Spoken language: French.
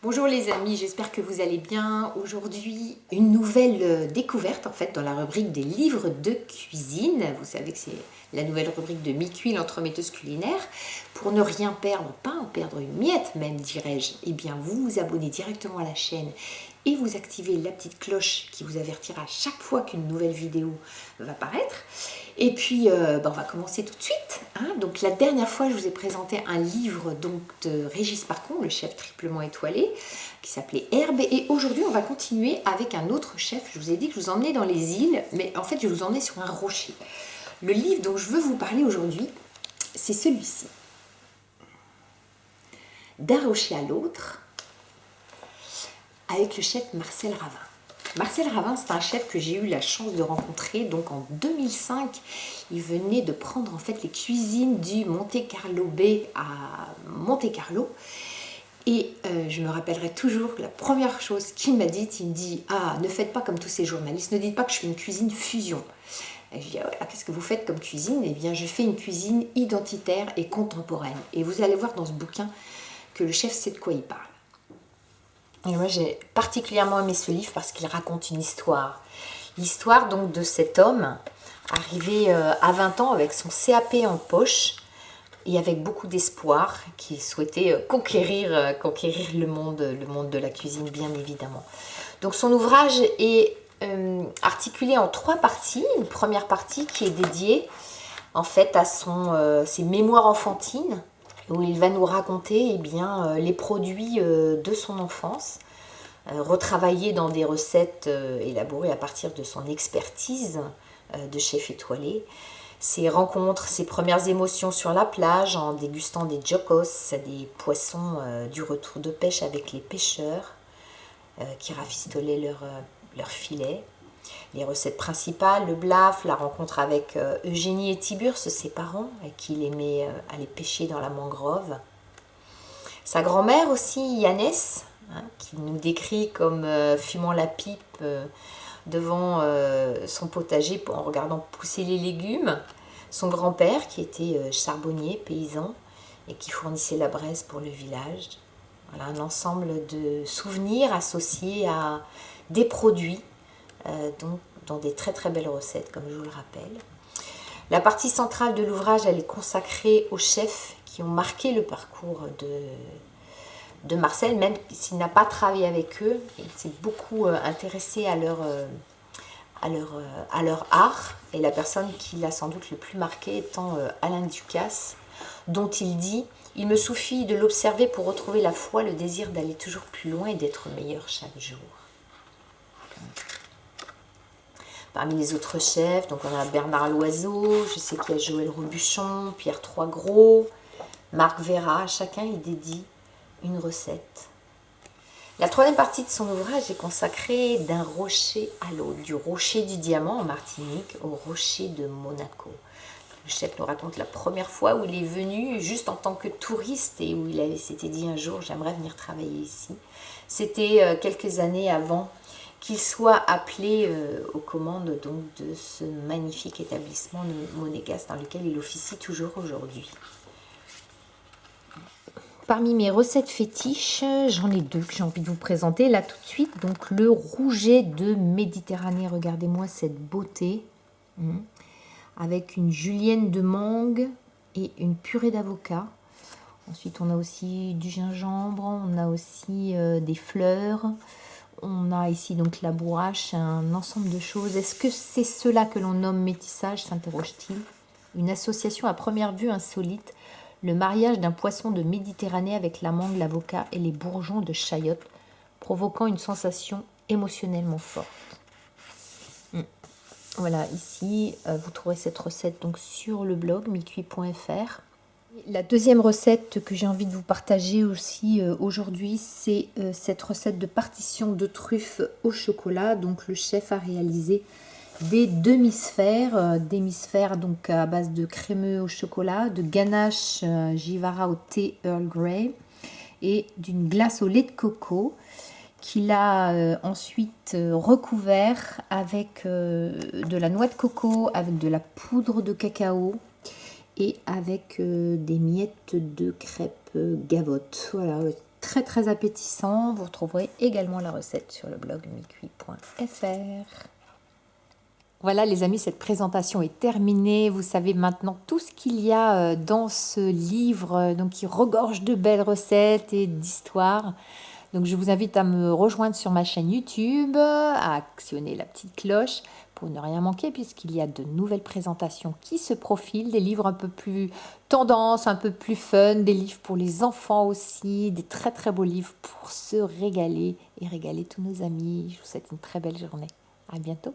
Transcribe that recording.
Bonjour les amis, j'espère que vous allez bien. Aujourd'hui, une nouvelle découverte en fait dans la rubrique des livres de cuisine. Vous savez que c'est la nouvelle rubrique de Mi-Cuit, l'entremetteuse culinaire. Pour ne rien perdre, pas en perdre une miette même dirais-je, eh bien vous vous abonnez directement à la chaîne et vous activez la petite cloche qui vous avertira chaque fois qu'une nouvelle vidéo va paraître. Et puis, on va commencer tout de suite. Donc, la dernière fois, je vous ai présenté un livre donc, de Régis Parcon, le chef triplement étoilé, qui s'appelait Herbe. Et aujourd'hui, on va continuer avec un autre chef. Je vous ai dit que je vous emmenais dans les îles, mais en fait, je vous emmenais sur un rocher. Le livre dont je veux vous parler aujourd'hui, c'est celui-ci. D'un rocher à l'autre, avec le chef Marcel Ravin. Marcel Ravin, c'est un chef que j'ai eu la chance de rencontrer. Donc en 2005, il venait de prendre en fait les cuisines du Monte Carlo Bay à Monte Carlo. Et je me rappellerai toujours la première chose qu'il m'a dite. Il me dit: ah, ne faites pas comme tous ces journalistes, ne dites pas que je fais une cuisine fusion. Et je dis: ah ouais, qu'est-ce que vous faites comme cuisine? Eh bien, je fais une cuisine identitaire et contemporaine. Et vous allez voir dans ce bouquin que le chef sait de quoi il parle. Et moi, j'ai particulièrement aimé ce livre parce qu'il raconte une histoire. L'histoire donc de cet homme arrivé à 20 ans avec son CAP en poche et avec beaucoup d'espoir, qui souhaitait conquérir le monde de la cuisine, bien évidemment. Donc son ouvrage est articulé en 3 parties. Une première partie qui est dédiée en fait à ses mémoires enfantines, où il va nous raconter les produits de son enfance, retravaillés dans des recettes élaborées à partir de son expertise de chef étoilé, ses rencontres, ses premières émotions sur la plage en dégustant des jokos, des poissons du retour de pêche avec les pêcheurs qui rafistolaient leur filet, les recettes principales, le blaf, la rencontre avec Eugénie et Tiburce, ses parents, avec qui il aimait aller pêcher dans la mangrove. Sa grand-mère aussi, Yannès, qui nous décrit comme fumant la pipe devant son potager en regardant pousser les légumes. Son grand-père, qui était charbonnier, paysan, et qui fournissait la braise pour le village. Voilà, un ensemble de souvenirs associés à des produits, donc dans des très très belles recettes, comme je vous le rappelle. La partie centrale de l'ouvrage, elle est consacrée aux chefs qui ont marqué le parcours de Marcel, même s'il n'a pas travaillé avec eux. Il s'est beaucoup intéressé à leur art. Et la personne qui l'a sans doute le plus marqué étant Alain Ducasse, dont il dit: il me suffit de l'observer pour retrouver la foi, le désir d'aller toujours plus loin et d'être meilleur chaque jour. Parmi les autres chefs, donc on a Bernard Loiseau, je sais qu'il y a Joël Robuchon, Pierre Troisgros, Marc Vera. Chacun y dédie une recette. La troisième partie de son ouvrage est consacrée d'un rocher à l'autre, du rocher du Diamant en Martinique au rocher de Monaco. Le chef nous raconte la première fois où il est venu juste en tant que touriste et où il s'était dit un jour: j'aimerais venir travailler ici. C'était quelques années avant qu'il soit appelé aux commandes donc, de ce magnifique établissement monégasque dans lequel il officie toujours aujourd'hui. Parmi mes recettes fétiches, j'en ai 2 que j'ai envie de vous présenter là tout de suite. Donc le rouget de Méditerranée, regardez-moi cette beauté, avec une julienne de mangue et une purée d'avocat. Ensuite on a aussi du gingembre, on a aussi des fleurs. On a ici donc la bourrache, un ensemble de choses. Est-ce que c'est cela que l'on nomme métissage, s'interroge-t-il. Une association à première vue insolite, le mariage d'un poisson de Méditerranée avec la mangue, l'avocat et les bourgeons de chayotte, provoquant une sensation émotionnellement forte. Voilà, ici, vous trouverez cette recette donc sur le blog micuit.fr. La deuxième recette que j'ai envie de vous partager aussi aujourd'hui, c'est cette recette de partition de truffes au chocolat. Donc le chef a réalisé des demi-sphères, donc à base de crémeux au chocolat, de ganache Givara au thé Earl Grey et d'une glace au lait de coco qu'il a ensuite recouvert avec de la noix de coco, avec de la poudre de cacao et avec des miettes de crêpes gavotte. Voilà, très très appétissant. Vous retrouverez également la recette sur le blog micuit.fr. Voilà les amis, cette présentation est terminée. Vous savez maintenant tout ce qu'il y a dans ce livre, donc qui regorge de belles recettes et d'histoires. Donc je vous invite à me rejoindre sur ma chaîne YouTube, à actionner la petite cloche pour ne rien manquer puisqu'il y a de nouvelles présentations qui se profilent, des livres un peu plus tendance, un peu plus fun, des livres pour les enfants aussi, des très très beaux livres pour se régaler et régaler tous nos amis. Je vous souhaite une très belle journée. À bientôt.